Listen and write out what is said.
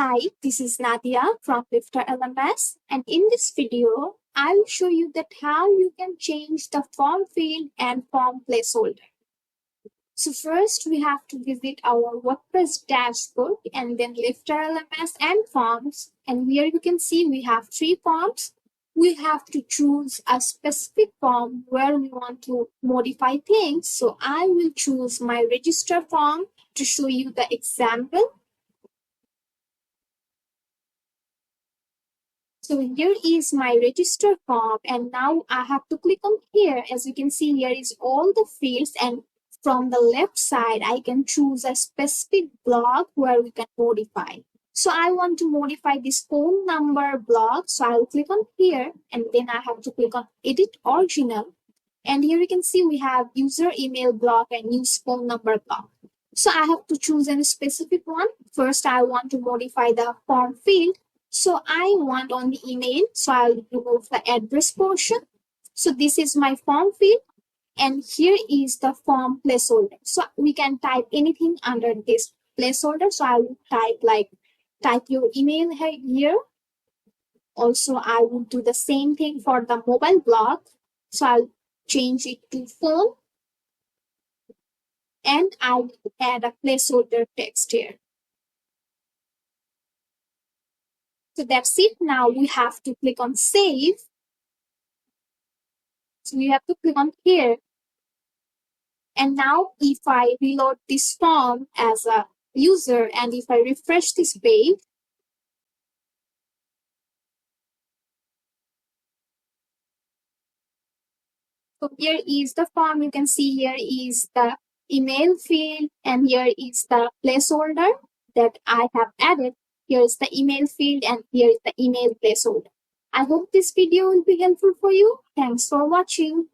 Hi, this is Nadia from LifterLMS, and in this video, I will show you that how you can change the form field and form placeholder. So first, we have to visit our WordPress dashboard and then LifterLMS and forms. And here you can see we have 3 forms. We have to choose a specific form where we want to modify things. So I will choose my register form to show you the example. So here is my register form, and now I have to click on here. As you can see, here is all the fields, and from the left side, I can choose a specific block where we can modify. So I want to modify this phone number block. So I'll click on here, and then I have to click on edit original. And here you can see we have user email block and use phone number block. So I have to choose any specific one. First, I want to modify the form field. So I want on the email, so I'll remove the address portion. So this is my form field, and here is the form placeholder. So we can type anything under this placeholder. So I will type your email here. Also, I will do the same thing for the mobile block. So I'll change it to phone, and I'll add a placeholder text here. So that's it. Now we have to click on save. So we have to click on here. And now if I reload this form as a user and if I refresh this page, so here is the form. You can see here is the email field and here is the placeholder that I have added. Here is the email field and here is the email placeholder. I hope this video will be helpful for you. Thanks for watching.